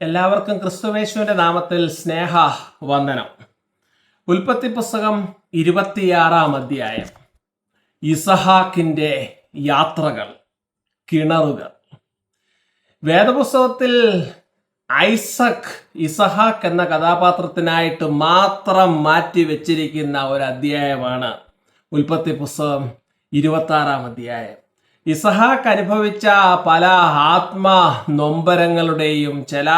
എല്ലാവർക്കും ക്രിസ്തുവേശുവിന്റെ നാമത്തിൽ സ്നേഹ വന്ദനം. ഉൽപ്പത്തി പുസ്തകം 26-ാം അധ്യായം. ഇസഹാക്കിന്റെ യാത്രകൾ, കിണറുകൾ. വേദപുസ്തകത്തിൽ ഇസഹാക്ക് എന്ന കഥാപാത്രത്തിനായിട്ട് മാത്രം മാറ്റി വെച്ചിരിക്കുന്ന ഒരു അധ്യായമാണ് ഉൽപ്പത്തി പുസ്തകം 26-ാം അധ്യായം. ഇസഹാക്ക് അനുഭവിച്ച പല ആത്മ നൊമ്പരങ്ങളുടെയും ചില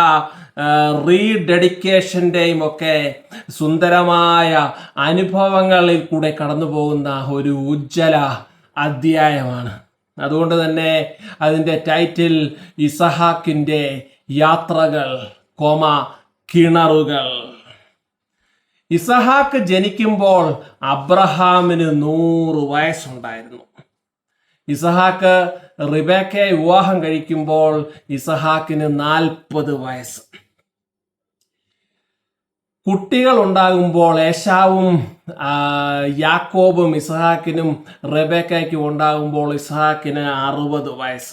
റീഡെഡിക്കേഷൻ്റെയും ഒക്കെ സുന്ദരമായ അനുഭവങ്ങളിൽ കൂടെ കടന്നു പോകുന്ന ഒരു ഉജ്ജ്വല അധ്യായമാണ്. അതുകൊണ്ട് തന്നെ അതിൻ്റെ ടൈറ്റിൽ ഇസഹാക്കിൻ്റെ യാത്രകൾ, കിണറുകൾ. ഇസഹാക്ക് ജനിക്കുമ്പോൾ അബ്രഹാമിന് 100 വയസ്സുണ്ടായിരുന്നു. ഇസഹാക്ക് റിബേക്കയെ വിവാഹം കഴിക്കുമ്പോൾ ഇസഹാക്കിന് 40 വയസ്സ്. കുട്ടികൾ ഉണ്ടാകുമ്പോൾ ഏശാവും യാക്കോബും ഇസഹാക്കിനും റിബേക്കയ്ക്കും ഉണ്ടാകുമ്പോൾ ഇസഹാക്കിന് 60 വയസ്സ്.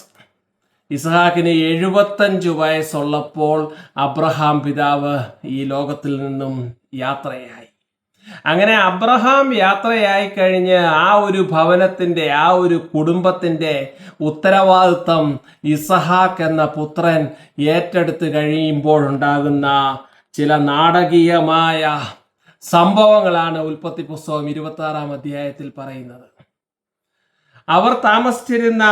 ഇസഹാക്കിന് 75 വയസ്സുള്ളപ്പോൾ അബ്രഹാം പിതാവ് ഈ ലോകത്തിൽ നിന്നും യാത്രയായി. അങ്ങനെ അബ്രഹാം യാത്രയായി കഴിഞ്ഞ് ആ ഒരു ഭവനത്തിൻ്റെ, ആ ഒരു കുടുംബത്തിൻ്റെ ഉത്തരവാദിത്വം ഇസഹാക്ക് എന്ന പുത്രൻ ഏറ്റെടുത്ത് കഴിയുമ്പോഴുണ്ടാകുന്ന ചില നാടകീയമായ സംഭവങ്ങളാണ് ഉൽപ്പത്തി പുസ്തകം 26-ാം അധ്യായത്തിൽ പറയുന്നത്. അവർ താമസിച്ചിരുന്ന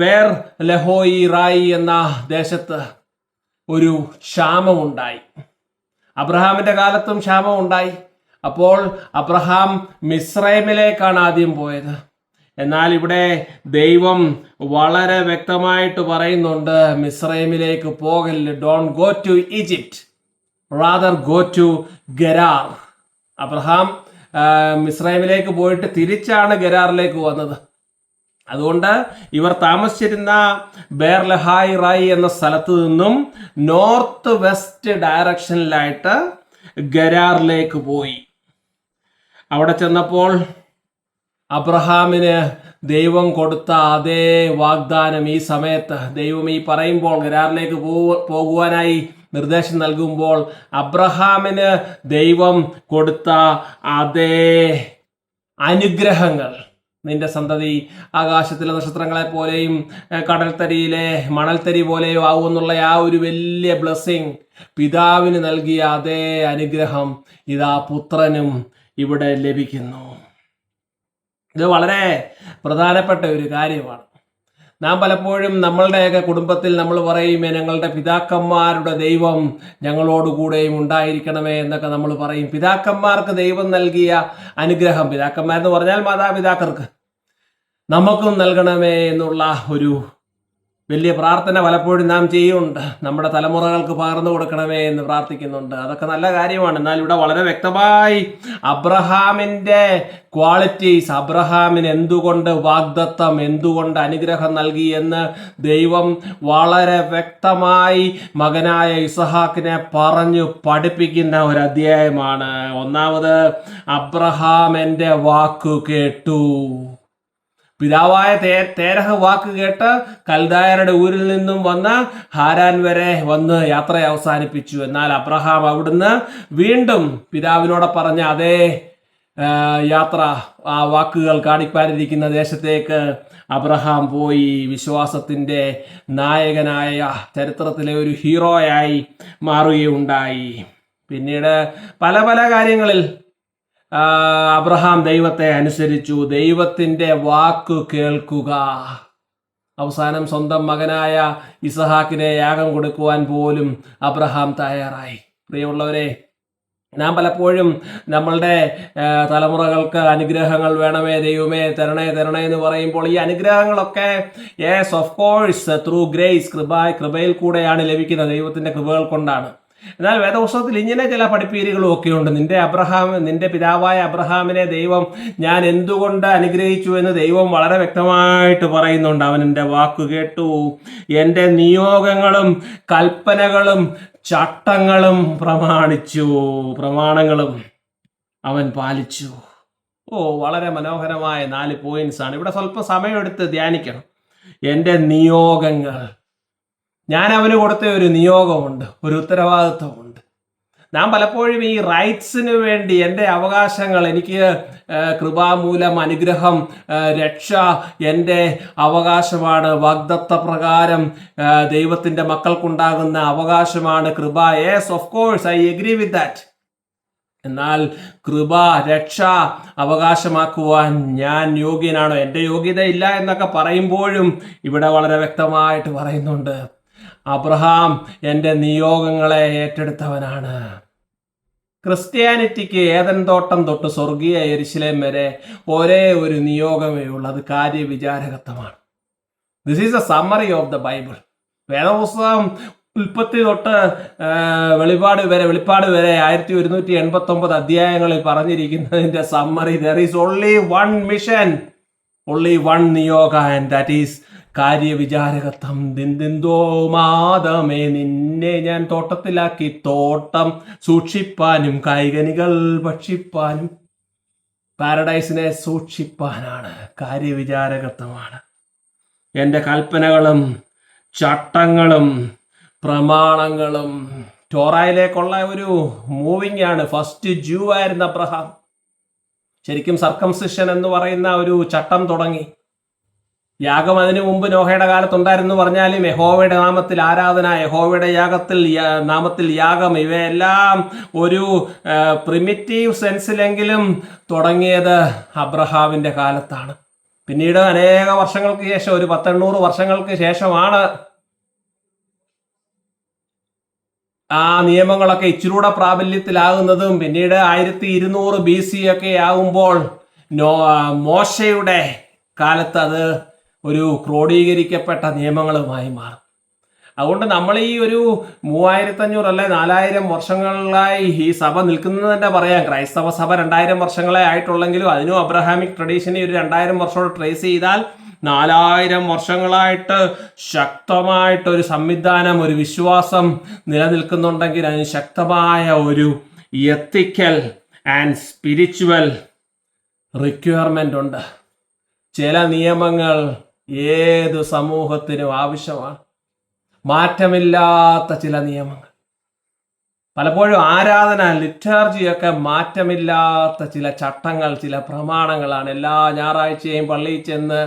ബേർ ലഹോയി റായി എന്ന ദേശത്ത് ഒരു ക്ഷാമമുണ്ടായി. അബ്രഹാമിൻ്റെ കാലത്തും ക്ഷാമമുണ്ടായി. അപ്പോൾ അബ്രഹാം മിസ്രൈമിലേക്കാണ് ആദ്യം പോയത്. എന്നാൽ ഇവിടെ ദൈവം വളരെ വ്യക്തമായിട്ട് പറയുന്നുണ്ട്, മിസ്രൈമിലേക്ക് പോകല്ല, don't go to Egypt, rather go to Gerar. Abraham മിസ്രൈമിലേക്ക് പോയിട്ട് തിരിച്ചാണ് ഗരാറിലേക്ക് വന്നത്. അതുകൊണ്ട് ഇവർ താമസിച്ചിരുന്ന ബേർ ലഹായ് റായി എന്ന സ്ഥലത്ത് നിന്നും നോർത്ത് വെസ്റ്റ് ഡയറക്ഷനിലായിട്ട് ഗരാറിലേക്ക് പോയി. അവിടെ ചെന്നപ്പോൾ അബ്രഹാമിന് ദൈവം കൊടുത്ത അതേ വാഗ്ദാനം ഈ സമയത്ത് ദൈവം ഈ പറയുമ്പോൾ ഗരാറിലേക്ക് പോകുവാനായി നിർദ്ദേശം നൽകുമ്പോൾ അബ്രഹാമിന് ദൈവം കൊടുത്ത അതേ അനുഗ്രഹങ്ങൾ, നിന്റെ സന്തതി ആകാശത്തിലെ നക്ഷത്രങ്ങളെ പോലെയും കടൽത്തരിയിലെ മണൽത്തരി പോലെയോ ആവുമെന്നുള്ള ആ ഒരു വലിയ ബ്ലെസ്സിങ് പിതാവിന് നൽകിയ അതേ അനുഗ്രഹം ഇതാ പുത്രനും ഇവിടെ ലഭിക്കുന്നു. ഇത് വളരെ പ്രധാനപ്പെട്ട ഒരു കാര്യമാണ്. നാം പലപ്പോഴും നമ്മളുടെയൊക്കെ കുടുംബത്തിൽ നമ്മൾ പറയും, ഞങ്ങളുടെ പിതാക്കന്മാരുടെ ദൈവം ഞങ്ങളോടുകൂടെയും ഉണ്ടായിരിക്കണമേ എന്നൊക്കെ നമ്മൾ പറയും. പിതാക്കന്മാർക്ക് ദൈവം നൽകിയ അനുഗ്രഹം, പിതാക്കന്മാരെന്ന് പറഞ്ഞാൽ മാതാപിതാക്കൾക്ക്, നമുക്കും നൽകണമേ എന്നുള്ള ഒരു വലിയ പ്രാർത്ഥന പലപ്പോഴും നാം ചെയ്യുന്നുണ്ട്. നമ്മുടെ തലമുറകൾക്ക് പകർന്നു കൊടുക്കണമേ എന്ന് പ്രാർത്ഥിക്കുന്നുണ്ട്. അതൊക്കെ നല്ല കാര്യമാണ്. എന്നാൽ ഇവിടെ വളരെ വ്യക്തമായി അബ്രഹാമിൻ്റെ ക്വാളിറ്റീസ്, അബ്രഹാമിന് എന്തുകൊണ്ട് വാഗ്ദത്തം, എന്തുകൊണ്ട് അനുഗ്രഹം നൽകി എന്ന് ദൈവം വളരെ വ്യക്തമായി മകനായ ഇസഹാക്കിനെ പറഞ്ഞു പഠിപ്പിക്കുന്ന ഒരു അധ്യായമാണ്. ഒന്നാമത്, അബ്രഹാം എൻ്റെ വാക്കു കേട്ടു. പിതാവായ തേരഹ് വാക്ക് കേട്ട് കൽദായരുടെ ഊരിൽ നിന്നും വന്ന് ഹാരാൻ വരെ വന്ന് യാത്ര അവസാനിപ്പിച്ചു. എന്നാൽ അബ്രഹാം അവിടുന്ന് വീണ്ടും പിതാവിനോട് പറഞ്ഞ അതേ യാത്ര, ആ വാക്കുകൾ കാണിപ്പാനിരിക്കുന്ന ദേശത്തേക്ക് അബ്രഹാം പോയി. വിശ്വാസത്തിൻ്റെ നായകനായ, ചരിത്രത്തിലെ ഒരു ഹീറോയായി മാറുകയുണ്ടായി. പിന്നീട് പല പല കാര്യങ്ങളിൽ അബ്രഹാം ദൈവത്തെ അനുസരിച്ചു. ദൈവത്തിൻ്റെ വാക്ക് കേൾക്കുക. അവസാനം സ്വന്തം മകനായ ഇസഹാക്കിനെ യാഗം കൊടുക്കുവാൻ പോലും അബ്രഹാം തയ്യാറായി. പ്രിയമുള്ളവരെ, നാം പലപ്പോഴും നമ്മളുടെ തലമുറകൾക്ക് അനുഗ്രഹങ്ങൾ വേണമേ, ദൈവമേ തരണേ തരണേ എന്ന് പറയുമ്പോൾ ഈ അനുഗ്രഹങ്ങളൊക്കെ yes of course through grace, കൃപയിൽ കൂടെയാണ് ലഭിക്കുന്നത്, ദൈവത്തിൻ്റെ കൃപകൾ കൊണ്ടാണ്. എന്നാൽ വേദപുസ്തകത്തിൽ ഇങ്ങനെ ചില പഠിപ്പീരുകളും ഒക്കെ ഉണ്ട്. നിന്റെ പിതാവായ അബ്രഹാമിനെ ദൈവം ഞാൻ എന്തുകൊണ്ട് അനുഗ്രഹിച്ചു എന്ന് ദൈവം വളരെ വ്യക്തമായിട്ട് പറയുന്നുണ്ട്. അവൻ എൻ്റെ വാക്കു കേട്ടു, എൻ്റെ നിയോഗങ്ങളും കൽപ്പനകളും ചട്ടങ്ങളും പ്രമാണങ്ങളും അവൻ പാലിച്ചു. വളരെ മനോഹരമായ 4 പോയിന്റ്സ് ആണ്. ഇവിടെ സ്വല്പം സമയമെടുത്ത് ധ്യാനിക്കണം. എൻ്റെ നിയോഗങ്ങൾ, ഞാൻ അവന് കൊടുത്ത ഒരു നിയോഗമുണ്ട്, ഒരു ഉത്തരവാദിത്വമുണ്ട്. നാം പലപ്പോഴും ഈ റൈറ്റ്സിന് വേണ്ടി എൻ്റെ അവകാശങ്ങൾ, എനിക്ക് കൃപാമൂലം അനുഗ്രഹം, രക്ഷ എൻ്റെ അവകാശമാണ്, വാഗ്ദത്ത പ്രകാരം ദൈവത്തിൻ്റെ മക്കൾക്കുണ്ടാകുന്ന അവകാശമാണ് കൃപ. Yes, of course, I agree with that. എന്നാൽ കൃപ, രക്ഷ അവകാശമാക്കുവാൻ ഞാൻ യോഗ്യനാണോ? എൻ്റെ യോഗ്യത ഇല്ല എന്നൊക്കെ പറയുമ്പോഴും ഇവിടെ വളരെ വ്യക്തമായിട്ട് പറയുന്നുണ്ട്, അബ്രഹാം എൻ്റെ നിയോഗങ്ങളെ ഏറ്റെടുത്തവനാണ്. ക്രിസ്ത്യാനിറ്റിക്ക് ഏദൻ തോട്ടം തൊട്ട് സ്വർഗീയ യെരുശലേം വരെ ഒരേ ഒരു നിയോഗമേ ഉള്ളൂ, അത് കാര്യവിചാരകത്വമാണ്. This is a summary of the Bible. വേദപുസ്തകം ഉൽപ്പത്തി തൊട്ട് വെളിപ്പാട് വരെ 1189 അധ്യായങ്ങളിൽ പറഞ്ഞിരിക്കുന്നതിൻ്റെ summary, there is only one mission, only one നിയോഗ, ആൻഡ് ദാറ്റ് ഈസ് കാര്യവിചാരകത്വം. ദിന്ദിന്തോ മാതമേ, നിന്നെ ഞാൻ തോട്ടത്തിലാക്കി, തോട്ടം സൂക്ഷിപ്പാനും കായ്കനികൾ ഭക്ഷിപ്പാനും, പാരഡൈസിനെ സൂക്ഷിപ്പാനാണ്. കാര്യവിചാരകത്വമാണ്. എൻ്റെ കൽപ്പനകളും ചട്ടങ്ങളും പ്രമാണങ്ങളും. ടോറയിലേക്കുള്ള ഒരു മൂവിങ് ആണ്. ഫസ്റ്റ് ജൂ ആയിരുന്ന അബ്രഹാം. ശരിക്കും സർക്കംസിഷൻ എന്ന് പറയുന്ന ഒരു ചട്ടം തുടങ്ങി. യാഗം അതിനു മുമ്പ് നോഹയുടെ കാലത്തുണ്ടായിരുന്നു പറഞ്ഞാലും യഹോവയുടെ നാമത്തിൽ ആരാധന, യഹോവയുടെ നാമത്തിൽ യാഗം, ഇവയെല്ലാം ഒരു പ്രിമിറ്റീവ് സെൻസിലെങ്കിലും തുടങ്ങിയത് അബ്രഹാമിൻ്റെ കാലത്താണ്. പിന്നീട് അനേക വർഷങ്ങൾക്ക് ശേഷം, ഒരു 1800 വർഷങ്ങൾക്ക് ശേഷമാണ് ആ നിയമങ്ങളൊക്കെ ഇച്ചിരൂടെ പ്രാബല്യത്തിലാകുന്നതും. പിന്നീട് 1200 BC ഒക്കെ ആകുമ്പോൾ മോശയുടെ കാലത്ത് അത് ഒരു ക്രോഡീകരിക്കപ്പെട്ട നിയമങ്ങളുമായി മാറും. അതുകൊണ്ട് നമ്മൾ ഈ ഒരു 3500 അല്ലെ 4000 വർഷങ്ങളായി ഈ സഭ നിൽക്കുന്നതിൻ്റെ പറയാം. ക്രൈസ്തവ സഭ 2000 വർഷങ്ങളെ ആയിട്ടുള്ളെങ്കിലും അതിനും അബ്രഹാമിക് ട്രഡീഷനെ ഒരു 2000 വർഷത്തോട് ട്രേസ് ചെയ്താൽ 4000 വർഷങ്ങളായിട്ട് ശക്തമായിട്ടൊരു സംവിധാനം, ഒരു വിശ്വാസം നിലനിൽക്കുന്നുണ്ടെങ്കിൽ അതിന് ശക്തമായ ഒരു എത്തിക്കൽ ആൻഡ് സ്പിരിച്വൽ റിക്വയർമെൻ്റ് ഉണ്ട്. ചില നിയമങ്ങൾ ഏത് സമൂഹത്തിനും ആവശ്യമാണ്. മാറ്റമില്ലാത്ത ചില നിയമങ്ങൾ. പലപ്പോഴും ആരാധന, ലിറ്റർജിയൊക്കെ മാറ്റമില്ലാത്ത ചില ചട്ടങ്ങൾ, ചില പ്രമാണങ്ങളാണ്. എല്ലാ ഞായറാഴ്ചയും പള്ളിയിൽ ചെന്ന്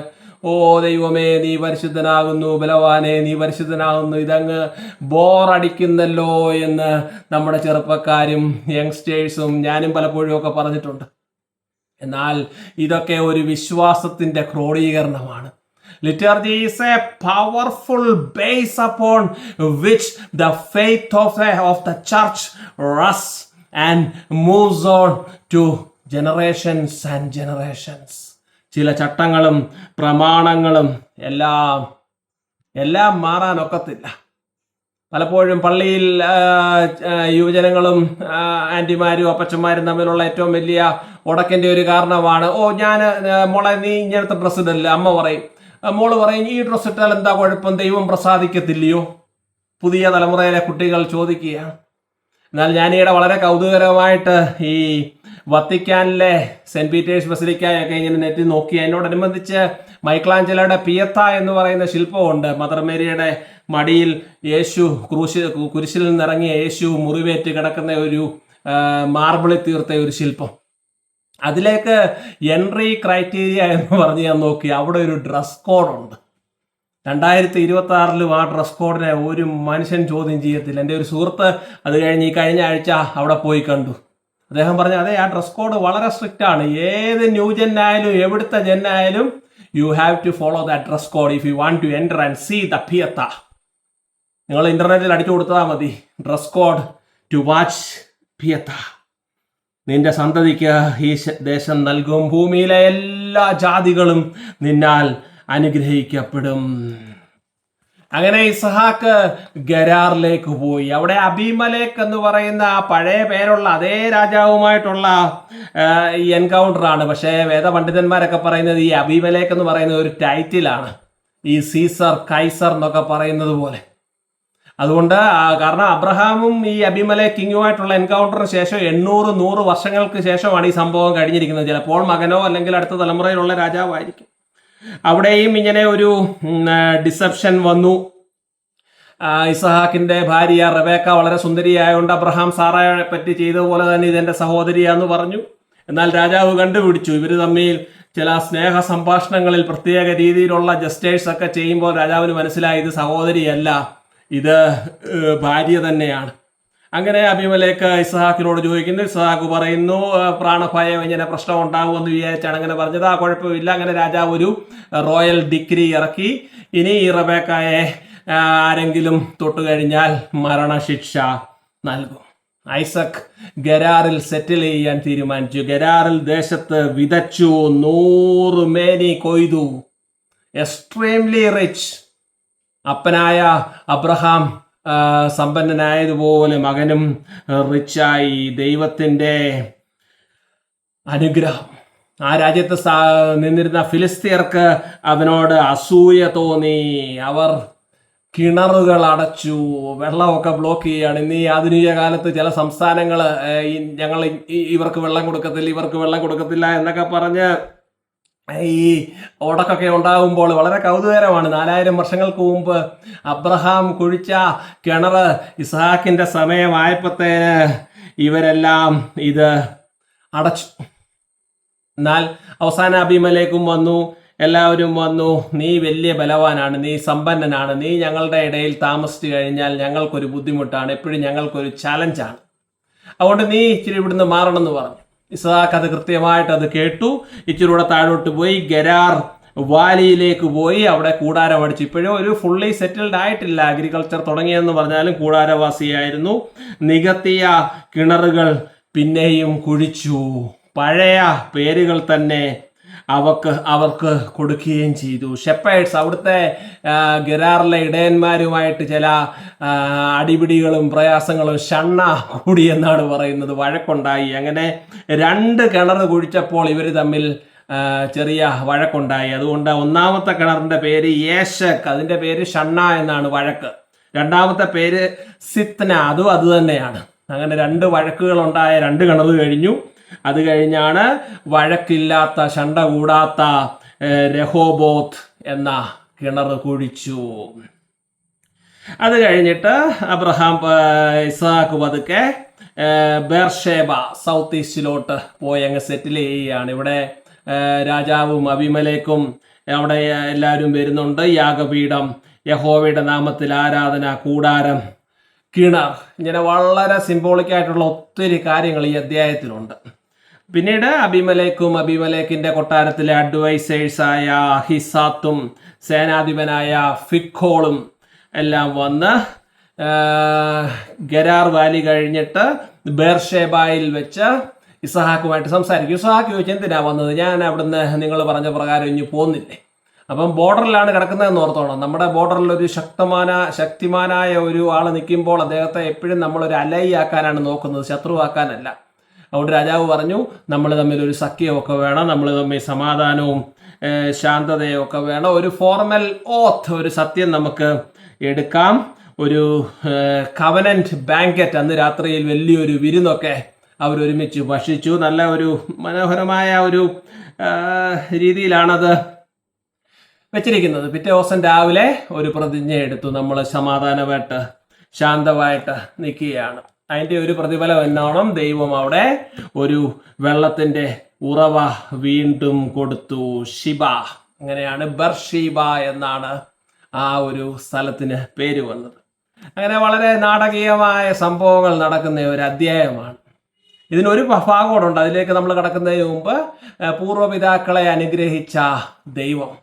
ഓ ദൈവമേ നീ പരിശുദ്ധനാകുന്നു, ബലവാനെ നീ പരിശുദ്ധനാകുന്നു, ഇതങ്ങ് ബോറടിക്കുന്നല്ലോ എന്ന് നമ്മുടെ ചെറുപ്പക്കാരും യങ്സ്റ്റേഴ്സും ഞാനും പലപ്പോഴും ഒക്കെ പറഞ്ഞിട്ടുണ്ട്. എന്നാൽ ഇതൊക്കെ ഒരു വിശ്വാസത്തിൻ്റെ ക്രോഡീകരണമാണ്. Liturgy is a powerful base upon which the faith of the church rests and moves on to generations and generations. ചില ചട്ടങ്ങളും പ്രമാണങ്ങളും എല്ലാം മാറാനൊക്കത്തില്ല. പലപ്പോഴും പള്ളിയിൽ യുവജനങ്ങളും ആൻറ്റിമാരും അപ്പച്ചന്മാരും തമ്മിലുള്ള ഏറ്റവും വലിയ ഉടക്കിൻ്റെ ഒരു കാരണമാണ്, ഓ ഞാൻ മോളെ നീ ഇങ്ങനത്തെ ഡ്രസ്സ് ഇടല്ലേ. അമ്മ പറയും, മോള് പറയും ഈ ഡ്രസ്സ് ഇട്ടാൽ എന്താ കുഴപ്പം, ദൈവം പ്രസാദിക്കത്തില്ലയോ? പുതിയ തലമുറയിലെ കുട്ടികൾ ചോദിക്കുകയാണ്. എന്നാൽ ഞാനിവിടെ വളരെ കൗതുകരമായിട്ട് ഈ വത്തിക്കാനിലെ സെൻറ്റ് പീറ്റേഴ്സ് ബസിലിക്കയൊക്കെ ഇങ്ങനെ നെറ്റിൽ നോക്കി. അതിനോടനുബന്ധിച്ച് മൈക്കിളാഞ്ചലോയുടെ പിയത്ത എന്ന് പറയുന്ന ശില്പമുണ്ട്. മദർ മേരിയുടെ മടിയിൽ യേശു കുരിശിൽ നിന്നിറങ്ങിയ യേശു മുറിവേറ്റ് കിടക്കുന്ന ഒരു മാർബിളിൽ തീർത്ത ഒരു ശില്പം. അതിലേക്ക് എൻട്രി ക്രൈറ്റീരിയ എന്ന് പറഞ്ഞ് ഞാൻ നോക്കി. അവിടെ ഒരു ഡ്രസ് കോഡുണ്ട്. 2026 ആ ഡ്രസ് കോഡിനെ ഒരു മനുഷ്യൻ ചോദ്യം ചെയ്യത്തില്ല. എൻ്റെ ഒരു സുഹൃത്ത് അത് കഴിഞ്ഞ് കഴിഞ്ഞ ആഴ്ച അവിടെ പോയി കണ്ടു. അദ്ദേഹം പറഞ്ഞു, അതെ ആ ഡ്രസ് കോഡ് വളരെ സ്ട്രിക്റ്റ് ആണ്. ഏത് ന്യൂ ജെന്നായാലും എവിടുത്തെ ജെന്നായാലും you have to follow that dress code if you want to enter and see the Pieta. നിങ്ങൾ ഇൻ്റർനെറ്റിൽ അടിച്ചു കൊടുത്താൽ മതി, dress code to watch Pieta. നിന്റെ സന്തതിക്ക് ഈ ദേശം നൽകും, ഭൂമിയിലെ എല്ലാ ജാതികളും നിന്നാൽ അനുഗ്രഹിക്കപ്പെടും. അങ്ങനെ ഇസ്ഹാക്ക് ഗരാറിലേക്ക് പോയി. അവിടെ അബീമലേക്ക് എന്ന് പറയുന്ന ആ പഴയ പേരുള്ള അതേ രാജാവുമായിട്ടുള്ള ഈ എൻകൗണ്ടറാണ്. പക്ഷേ വേദപണ്ഡിതന്മാരൊക്കെ പറയുന്നത് ഈ അബീമലേക്ക് എന്ന് പറയുന്ന ഒരു ടൈറ്റിലാണ്, ഈ സീസർ കൈസർ എന്നൊക്കെ പറയുന്നത് പോലെ. അതുകൊണ്ട് കാരണം അബ്രഹാമും ഈ അബീമലേക്ക് കിങ്ങുമായിട്ടുള്ള എൻകൗണ്ടറിന് ശേഷം 800-100 വർഷങ്ങൾക്ക് ശേഷമാണ് ഈ സംഭവം കഴിഞ്ഞിരിക്കുന്നത്. ചിലപ്പോൾ മകനോ അല്ലെങ്കിൽ അടുത്ത തലമുറയിലുള്ള രാജാവായിരിക്കും. അവിടെയും ഇങ്ങനെ ഒരു ഡിസെപ്ഷൻ വന്നു. ഇസഹാക്കിന്റെ ഭാര്യ റബേക്ക വളരെ സുന്ദരിയായതുകൊണ്ട് അബ്രഹാം സാറായെ പറ്റി ചെയ്തതുപോലെ തന്നെ ഇതെന്റെ സഹോദരിയാന്ന് പറഞ്ഞു. എന്നാൽ രാജാവ് കണ്ടുപിടിച്ചു ഇവർ തമ്മിൽ ചില സ്നേഹ സംഭാഷണങ്ങളിൽ പ്രത്യേക രീതിയിലുള്ള ജസ്റ്റേഴ്സ് ഒക്കെ ചെയ്യുമ്പോൾ രാജാവിന് മനസ്സിലായി ഇത് സഹോദരിയല്ല, ഇത് ഭാര്യ തന്നെയാണ്. അങ്ങനെ അബീമലേക്ക് ഇസ്ഹാക്കിനോട് ചോദിക്കുന്നു. ഇസ്ഹാക്ക് പറയുന്നു പ്രാണഭയം ഇങ്ങനെ പ്രശ്നം ഉണ്ടാകുമെന്ന് വിചാരിച്ചാണ് അങ്ങനെ പറഞ്ഞത്. ആ കുഴപ്പമില്ല. അങ്ങനെ രാജാവ് ഒരു റോയൽ ഡിഗ്രി ഇറക്കി. ഇനി ഈ റബേക്കയെ ആരെങ്കിലും തൊട്ടു കഴിഞ്ഞാൽ മരണശിക്ഷ നൽകും. ഐസക് ഗരാറിൽ സെറ്റിൽ ചെയ്യാൻ തീരുമാനിച്ചു. ഗരാറിൽ ദേശത്ത് വിതച്ചു, 100 മേനി കൊയ്തു. Extremely rich. അപ്പനായ അബ്രഹാം സമ്പന്നനായതുപോലെ മകനും റിച്ചായി. ദൈവത്തിൻ്റെ അനുഗ്രഹം. ആ രാജ്യത്ത് നിന്നിരുന്ന ഫിലിസ്തീയർക്ക് അവനോട് അസൂയ തോന്നി. അവർ കിണറുകൾ അടച്ചു, വെള്ളമൊക്കെ ബ്ലോക്ക് ചെയ്യുകയാണ്. ഇന്ന് ഈ ആധുനിക കാലത്ത് ചില സംസ്ഥാനങ്ങൾ ഞങ്ങൾ ഇവർക്ക് വെള്ളം കൊടുക്കത്തില്ല എന്നൊക്കെ പറഞ്ഞ് ഈ ഓടക്കൊക്കെ ഉണ്ടാകുമ്പോൾ വളരെ കൗതുകരമാണ്. 4000 വർഷങ്ങൾക്ക് മുമ്പ് അബ്രഹാം കുഴിച്ച കിണർ ഇസ്ഹാക്കിന്റെ സമയമായപ്പോഴത്തേന് ഇവരെല്ലാം ഇത് അടച്ചു. എന്നാൽ അവസാന അബീമലേക്കും വന്നു, എല്ലാവരും വന്നു. നീ വലിയ ബലവാനാണ്, നീ സമ്പന്നനാണ്, നീ ഞങ്ങളുടെ ഇടയിൽ താമസിച്ചു കഴിഞ്ഞാൽ ഞങ്ങൾക്കൊരു ബുദ്ധിമുട്ടാണ്, എപ്പോഴും ഞങ്ങൾക്കൊരു ചലഞ്ചാണ്, അതുകൊണ്ട് നീ ഇച്ചിരി ഇവിടുന്ന് മാറണം എന്ന് പറഞ്ഞു. ഇസ്ഹാക്ക് അത് കൃത്യമായിട്ട് അത് കേട്ടു. ഇച്ചിരി കൂടെ താഴോട്ട് പോയി ഗരാർ വാലിയിലേക്ക് പോയി. അവിടെ കൂടാരം അടിച്ചു. ഇപ്പോഴും ഒരു ഫുള്ളി സെറ്റിൽഡ് ആയിട്ടില്ല. അഗ്രികൾച്ചർ തുടങ്ങിയെന്ന് പറഞ്ഞാലും കൂടാരവാസിയായിരുന്നു. നികത്തിയ കിണറുകൾ പിന്നെയും കുഴിച്ചു. പഴയ പേരുകൾ തന്നെ അവർക്ക് കൊടുക്കുകയും ചെയ്തു. ഷെപ്പേഴ്സ്, അവിടുത്തെ ഗരാറിലെ ഇടയന്മാരുമായിട്ട് ചില അടിപിടികളും പ്രയാസങ്ങളും ഷണ്ണ കൂടി എന്നാണ് പറയുന്നത്. വഴക്കുണ്ടായി. അങ്ങനെ 2 കിണർ കുഴിച്ചപ്പോൾ ഇവർ തമ്മിൽ ചെറിയ വഴക്കുണ്ടായി. അതുകൊണ്ട് ഒന്നാമത്തെ കിണറിന്റെ പേര് യേശക്, അതിന്റെ പേര് ഷണ്ണ എന്നാണ് വഴക്ക്. രണ്ടാമത്തെ പേര് സിത്ന, അതും അത് തന്നെയാണ്. അങ്ങനെ 2 വഴക്കുകൾ ഉണ്ടായ 2 കിണർ കഴിഞ്ഞു. അത് കഴിഞ്ഞാണ് വഴക്കില്ലാത്ത ശണ്ട കൂടാത്ത രഹോബോത്ത് എന്ന കിണർ കുഴിച്ചു. അത് കഴിഞ്ഞിട്ട് അബ്രഹാം ഇസ്ഹാക്ക് പതുക്കെ ബേർഷേബ സൗത്ത് ഈസ്റ്റിലോട്ട് പോയി അങ്ങ് സെറ്റിൽ ചെയ്യുകയാണ്. ഇവിടെ രാജാവും അബിമലേക്കും അവിടെ എല്ലാവരും വരുന്നുണ്ട്. യാഗപീഠം, യഹോവയുടെ നാമത്തിൽ ആരാധന, കൂടാരം, കിണർ, ഇങ്ങനെ വളരെ സിംബോളിക് ആയിട്ടുള്ള ഒത്തിരി കാര്യങ്ങൾ ഈ അധ്യായത്തിലുണ്ട്. പിന്നീട് അബിമലേക്കിന്റെ കൊട്ടാരത്തിലെ അഡ്വൈസേഴ്സായ അഹിസാത്തും സേനാധിപനായ ഫിക്കോളും എല്ലാം വന്ന് ഗരാർ വാലി കഴിഞ്ഞിട്ട് ബേർഷേബായിൽ വെച്ച് ഇസ്ഹാക്കുമായിട്ട് സംസാരിക്കും. ഇസ്ഹാക്ക് ചോദിച്ചു, എന്തിനാ വന്നത്? ഞാൻ അവിടുന്ന് നിങ്ങൾ പറഞ്ഞ പ്രകാരം ഇനി പോകുന്നില്ലേ? അപ്പം ബോർഡറിലാണ് കിടക്കുന്നതെന്ന് ഓർത്തോണം. നമ്മുടെ ബോർഡറിൽ ഒരു ശക്തിമാനായ ഒരു ആൾ നിൽക്കുമ്പോൾ അദ്ദേഹത്തെ എപ്പോഴും നമ്മളൊരു അലൈയാക്കാനാണ് നോക്കുന്നത്, ശത്രുവാക്കാനല്ല. അതുകൊണ്ട് രാജാവ് പറഞ്ഞു, നമ്മൾ തമ്മിൽ ഒരു സഖ്യമൊക്കെ വേണം, നമ്മൾ തമ്മിൽ സമാധാനവും ശാന്തതയും ഒക്കെ വേണം. ഒരു ഫോർമൽ ഓത്ത്, ഒരു സത്യം നമുക്ക് എടുക്കാം. ഒരു കവനന്റ് ബാങ്കറ്റ്, അന്ന് രാത്രിയിൽ വലിയൊരു വിരുന്നൊക്കെ അവരൊരുമിച്ച് ഭക്ഷിച്ചു. നല്ല ഒരു മനോഹരമായ ഒരു രീതിയിലാണത് വെച്ചിരിക്കുന്നത്. പിറ്റേ ദിവസം രാവിലെ ഒരു പ്രതിജ്ഞ എടുത്തു, നമ്മൾ സമാധാനമായിട്ട് ശാന്തമായിട്ട് നിൽക്കുകയാണ്. അതിൻ്റെ ഒരു പ്രതിഫലം എന്നോണം ദൈവം അവിടെ ഒരു വെള്ളത്തിൻ്റെ ഉറവ വീണ്ടും കൊടുത്തു. ഷിബ, അങ്ങനെയാണ് ബർഷീബ എന്നാണ് ആ ഒരു സ്ഥലത്തിന് പേര് വന്നത്. അങ്ങനെ വളരെ നാടകീയമായ സംഭവങ്ങൾ നടക്കുന്ന ഒരു അധ്യായമാണ്. ഇതിനൊരു ഭാഗമുണ്ട്, അതിലേക്ക് നമ്മൾ കടക്കുന്നതിന് മുമ്പ് പൂർവ്വപിതാക്കളെ അനുഗ്രഹിച്ച ദൈവം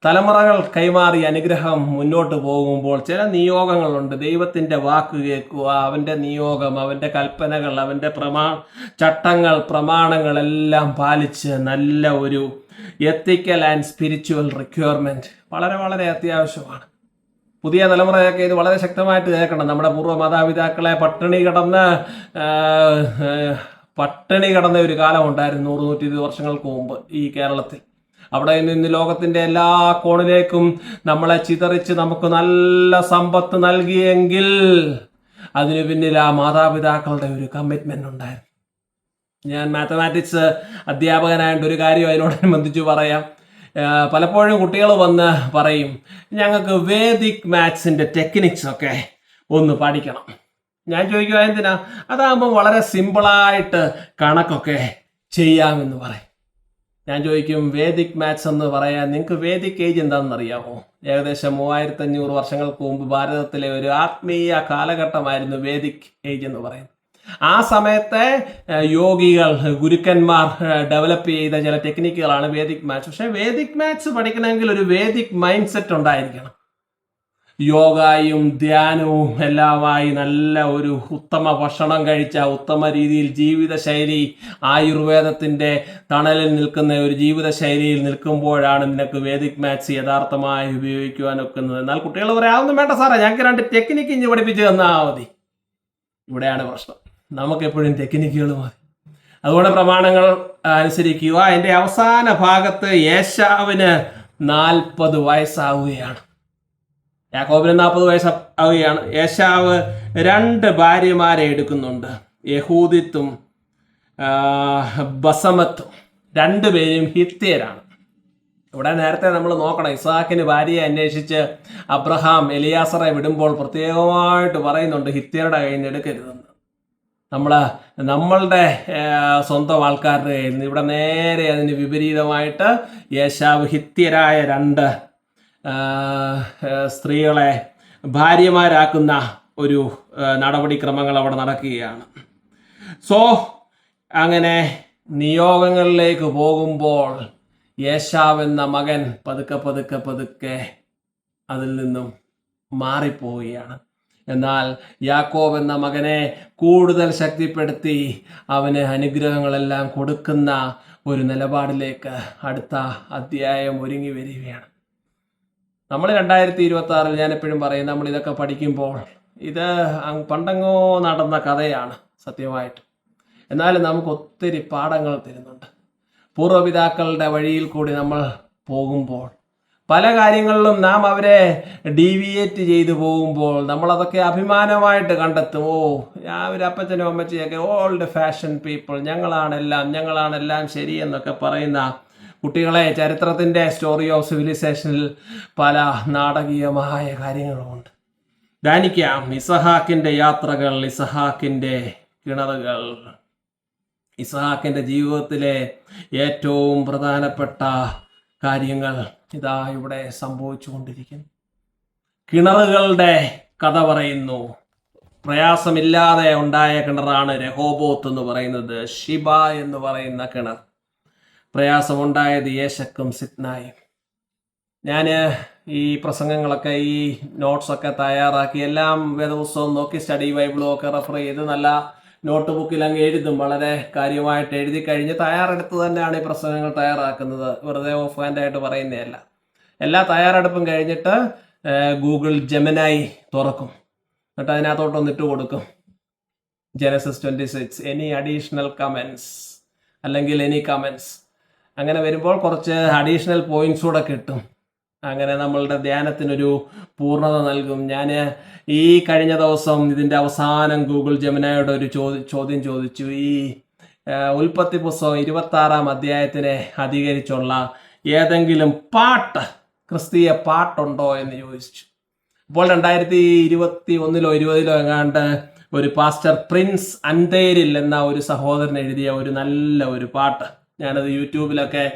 തലമുറകൾ കൈമാറി അനുഗ്രഹം മുന്നോട്ട് പോകുമ്പോൾ ചില നിയോഗങ്ങളുണ്ട്. ദൈവത്തിൻ്റെ വാക്ക് കേൾക്കുക, അവൻ്റെ നിയോഗം, അവൻ്റെ കൽപ്പനകൾ, അവൻ്റെ ചട്ടങ്ങൾ, പ്രമാണങ്ങളെല്ലാം പാലിച്ച് നല്ല ഒരു എത്തിക്കൽ ആൻഡ് സ്പിരിച്വൽ റിക്വയർമെൻറ്റ് വളരെ വളരെ അത്യാവശ്യമാണ്. പുതിയ തലമുറയൊക്കെ ഇത് വളരെ ശക്തമായിട്ട് കേൾക്കണം. നമ്മുടെ പൂർവ്വ മാതാപിതാക്കളെ പട്ടിണി കിടന്ന ഒരു കാലം ഉണ്ടായിരുന്നു 100-120 വർഷങ്ങൾക്ക് മുമ്പ് ഈ കേരളത്തിൽ. അവിടെ നിന്ന് ലോകത്തിൻ്റെ എല്ലാ കോണിലേക്കും നമ്മളെ ചിതറിച്ച് നമുക്ക് നല്ല സമ്പത്ത് നൽകിയെങ്കിൽ അതിനു പിന്നിൽ ആ മാതാപിതാക്കളുടെ ഒരു കമ്മിറ്റ്മെൻ്റ് ഉണ്ടായിരുന്നു. ഞാൻ മാത്തമാറ്റിക്സ് അധ്യാപകനായിട്ട് ഒരു കാര്യം അതിനോടനുബന്ധിച്ച് പറയാം. പലപ്പോഴും കുട്ടികൾ വന്ന് പറയും, ഞങ്ങൾക്ക് വേദിക് മാത്സിൻ്റെ ടെക്നിക്സ് ഒക്കെ ഒന്ന് പഠിക്കണം. ഞാൻ ചോദിക്കുക എന്തിനാ? അതാകുമ്പോൾ വളരെ സിമ്പിളായിട്ട് കണക്കൊക്കെ ചെയ്യാമെന്ന് പറയും. ഞാൻ ചോദിക്കും, വേദിക് മാത്സ് എന്ന് പറയാൻ നിങ്ങൾക്ക് വേദിക് ഏജ് എന്താണെന്ന് അറിയാമോ? ഏകദേശം 3500 വർഷങ്ങൾക്ക് മുമ്പ് ഭാരതത്തിലെ ഒരു ആത്മീയ കാലഘട്ടമായിരുന്നു വേദിക് ഏജ് എന്ന് പറയുന്നത്. ആ സമയത്തെ യോഗികൾ, ഗുരുക്കന്മാർ ഡെവലപ്പ് ചെയ്ത ചില ടെക്നിക്കുകളാണ് വേദിക് മാത്സ്. പക്ഷെ വേദിക് മാത്സ് പഠിക്കണമെങ്കിൽ ഒരു വേദിക് മൈൻഡ് സെറ്റ് ഉണ്ടായിരിക്കണം. യോഗയും ധ്യാനവും എല്ലാമായി നല്ല ഒരു ഉത്തമ ഭക്ഷണം കഴിച്ച, ഉത്തമ രീതിയിൽ ജീവിതശൈലി, ആയുർവേദത്തിൻ്റെ തണലിൽ നിൽക്കുന്ന ഒരു ജീവിതശൈലിയിൽ നിൽക്കുമ്പോഴാണ് നിനക്ക് വേദിക് മാത്സ് യഥാർത്ഥമായി ഉപയോഗിക്കുവാൻ ഒക്കുന്നത്. എന്നാൽ കുട്ടികൾ പറയാതൊന്നും വേണ്ട സാറേ, ഞങ്ങൾക്ക് 2 ടെക്നിക്ക് ഇഞ്ഞ് പഠിപ്പിച്ച് തന്നാൽ മതി. ഇവിടെയാണ് പ്രശ്നം. നമുക്കെപ്പോഴും ടെക്നിക്കുകൾ മതി. അതുകൊണ്ട് പ്രമാണങ്ങൾ അനുസരിക്കുക. അതിൻ്റെ അവസാന ഭാഗത്ത് യേശാവിന് 40 വയസ്സാവുകയാണ്. യാക്കോബിന് 40 വയസ്സാവുകയാണ്. യേശാവ് 2 ഭാര്യമാരെ എടുക്കുന്നുണ്ട്, യഹൂദിത്തും ബസമത്തും. 2 പേരും ഹിത്യരാണ്. ഇവിടെ നേരത്തെ നമ്മൾ നോക്കണം, ഇസ്ഹാക്കിന് ഭാര്യയെ അന്വേഷിച്ച് അബ്രഹാം എലിയാസറെ വിടുമ്പോൾ പ്രത്യേകമായിട്ട് പറയുന്നുണ്ട് ഹിത്യരുടെ കയ്യിൽ നിന്ന് എടുക്കരുതെന്ന്. നമ്മളുടെ സ്വന്തം ആൾക്കാരുടെ കയ്യിൽ നിന്ന്. ഇവിടെ നേരെ അതിന് വിപരീതമായിട്ട് യേശാവ് ഹിത്യരായ 2 സ്ത്രീകളെ ഭാര്യമാരാക്കുന്ന ഒരു നടപടിക്രമങ്ങൾ അവിടെ നടക്കുകയാണ്. അങ്ങനെ നിയോഗങ്ങളിലേക്ക് പോകുമ്പോൾ യേശാവ് എന്ന മകൻ പതുക്കെ പതുക്കെ പതുക്കെ അതിൽ നിന്നും മാറിപ്പോവുകയാണ്. എന്നാൽ യാക്കോബ് എന്ന മകനെ കൂടുതൽ ശക്തിപ്പെടുത്തി അവന് അനുഗ്രഹങ്ങളെല്ലാം കൊടുക്കുന്ന ഒരു നിലപാടിലേക്ക് അടുത്ത അധ്യായം ഒരുങ്ങി വരികയാണ്. നമ്മൾ 2026 ഞാൻ എപ്പോഴും പറയും, നമ്മൾ ഇതൊക്കെ പഠിക്കുമ്പോൾ ഇത് പണ്ടെങ്ങോ നടന്ന കഥയാണ് സത്യമായിട്ട്. എന്നാലും നമുക്ക് ഒത്തിരി പാഠങ്ങൾ തരുന്നുണ്ട്. പൂർവ്വപിതാക്കളുടെ വഴിയിൽ കൂടി നമ്മൾ പോകുമ്പോൾ പല കാര്യങ്ങളിലും നാം അവരെ ഡീവിയേറ്റ് ചെയ്തു പോകുമ്പോൾ നമ്മളതൊക്കെ അഭിമാനമായിട്ട് കണ്ടെത്തും. ഒരു അപ്പച്ചനും അമ്മച്ചിയൊക്കെ ഓൾഡ് ഫാഷൻ പീപ്പിൾ, ഞങ്ങളാണെല്ലാം ശരിയെന്നൊക്കെ പറയുന്ന കുട്ടികളെ ചരിത്രത്തിൻ്റെ സ്റ്റോറി ഓഫ് സിവിലൈസേഷനിൽ പല നാടകീയമായ കാര്യങ്ങളുമുണ്ട്. ധ്യാനിക്കാം ഇസഹാക്കിൻ്റെ യാത്രകൾ, ഇസഹാക്കിൻ്റെ കിണറുകൾ, ഇസഹാക്കിൻ്റെ ജീവിതത്തിലെ ഏറ്റവും പ്രധാനപ്പെട്ട കാര്യങ്ങൾ ഇതാ ഇവിടെ സംഭവിച്ചു കൊണ്ടിരിക്കുന്നു. കിണറുകളുടെ കഥ പറയുന്നു. പ്രയാസമില്ലാതെ ഉണ്ടായ കിണറാണ് രഹോബോത്ത് എന്ന് പറയുന്നത്, ഷിബ എന്ന് പറയുന്ന കിണർ. പ്രയാസമുണ്ടായത് യേശക്കും സിത്നായും. ഞാൻ ഈ പ്രസംഗങ്ങളൊക്കെ, ഈ നോട്ട്സൊക്കെ തയ്യാറാക്കി എല്ലാം വേദപുസ്തകം നോക്കി സ്റ്റഡി ബൈബിളും ഒക്കെ റെഫർ ചെയ്ത് നല്ല നോട്ട് ബുക്കിൽ അങ്ങ് എഴുതും. വളരെ കാര്യമായിട്ട് എഴുതി കഴിഞ്ഞ് തയ്യാറെടുത്ത് തന്നെയാണ് ഈ പ്രസംഗങ്ങൾ തയ്യാറാക്കുന്നത്. വെറുതെ ഓഫ് ഹാൻഡായിട്ട് പറയുന്നതല്ല. എല്ലാ തയ്യാറെടുപ്പും കഴിഞ്ഞിട്ട് ഗൂഗിൾ ജെമിനായി തുറക്കും, എന്നിട്ട് അതിനകത്തോട്ടൊന്ന് ഇട്ട് കൊടുക്കും, ജെനസിസ് 26 എനി അഡീഷണൽ കമൻസ് അല്ലെങ്കിൽ എനി കമൻസ്. അങ്ങനെ വരുമ്പോൾ കുറച്ച് അഡീഷണൽ പോയിന്റ്സ് കൂടെ കിട്ടും. അങ്ങനെ നമ്മളുടെ ധ്യാനത്തിനൊരു പൂർണ്ണത നൽകും. ഞാൻ ഈ കഴിഞ്ഞ ദിവസം ഇതിൻ്റെ അവസാനം ഗൂഗിൾ ജെമിനായോട് ഒരു ചോദ്യം ചോദിച്ചു. ഈ ഉൽപ്പത്തി പുസ്തകം 26-ാം അധ്യായത്തിനെ അധികരിച്ചുള്ള ഏതെങ്കിലും പാട്ട്, ക്രിസ്തീയ പാട്ടുണ്ടോ എന്ന് ചോദിച്ചു. അപ്പോൾ 2021-ലോ 20-ലോ എങ്ങാണ്ട് ഒരു പാസ്റ്റർ പ്രിൻസ് അന്തേരിൽ എന്ന ഒരു സഹോദരൻ എഴുതിയ ഒരു നല്ല ഒരു പാട്ട്, ഞാനത് യൂട്യൂബിലൊക്കെ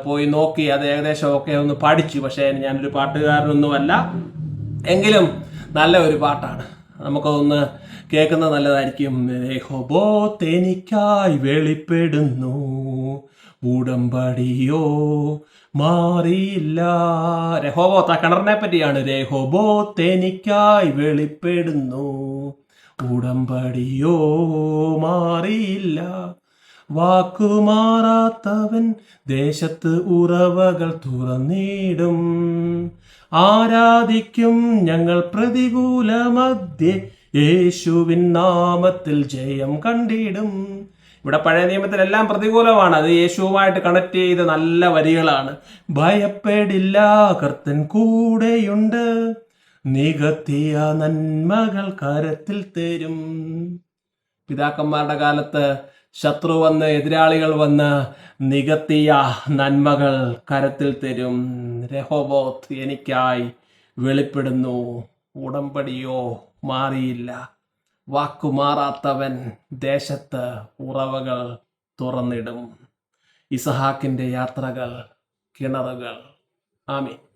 പോയി നോക്കി, അത് ഏകദേശം ഒക്കെ ഒന്ന് പഠിച്ചു. പക്ഷേ ഞാനൊരു പാട്ടുകാരനൊന്നുമല്ല, എങ്കിലും നല്ല ഒരു പാട്ടാണ്. നമുക്കതൊന്ന് കേൾക്കുന്നത് നല്ലതായിരിക്കും. യഹോവ എനിക്കായി വെളിപ്പെടുന്നു, ഉടമ്പടിയോ മാറിയില്ല. രഹോബോത്ത്, ആ കിണറിനെ പറ്റിയാണ്. രഹോബോത്ത് എനിക്കായി വെളിപ്പെടുന്നു, ഉടമ്പടിയോ മാറിയില്ല. വാക്കുമാറാത്തവൻ ദേശത്ത് ഉറവകൾ തുറന്നിടും. ആരാധിക്കും ഞങ്ങൾ പ്രതികൂല മധ്യേ, യേശുവിൻ നാമത്തിൽ ജയം കണ്ടിടും. ഇവിടെ പഴയ നിയമത്തിലെല്ലാം പ്രതികൂലമാണ്, അത് യേശുവുമായിട്ട് കണക്ട് ചെയ്ത നല്ല വരികളാണ്. ഭയപ്പെടില്ല, കർത്തൻ കൂടെയുണ്ട്, നികത്തിയ നന്മകൾ കരത്തിൽ തരും. പിതാക്കന്മാരുടെ കാലത്ത് ശത്രു വന്ന്, എതിരാളികൾ വന്ന് നികത്തിയ നന്മകൾ കരത്തിൽ തരും. രഹോബോത്ത് എനിക്കായി വെളിപ്പെടുന്നു. ഉടമ്പടിയോ മാറിയില്ല. വാക്കുമാറാത്തവൻ ദേശത്ത് ഉറവകൾ തുറന്നിടും. ഇസഹാക്കിന്റെ യാത്രകൾ, കിണറുകൾ. ആമീൻ.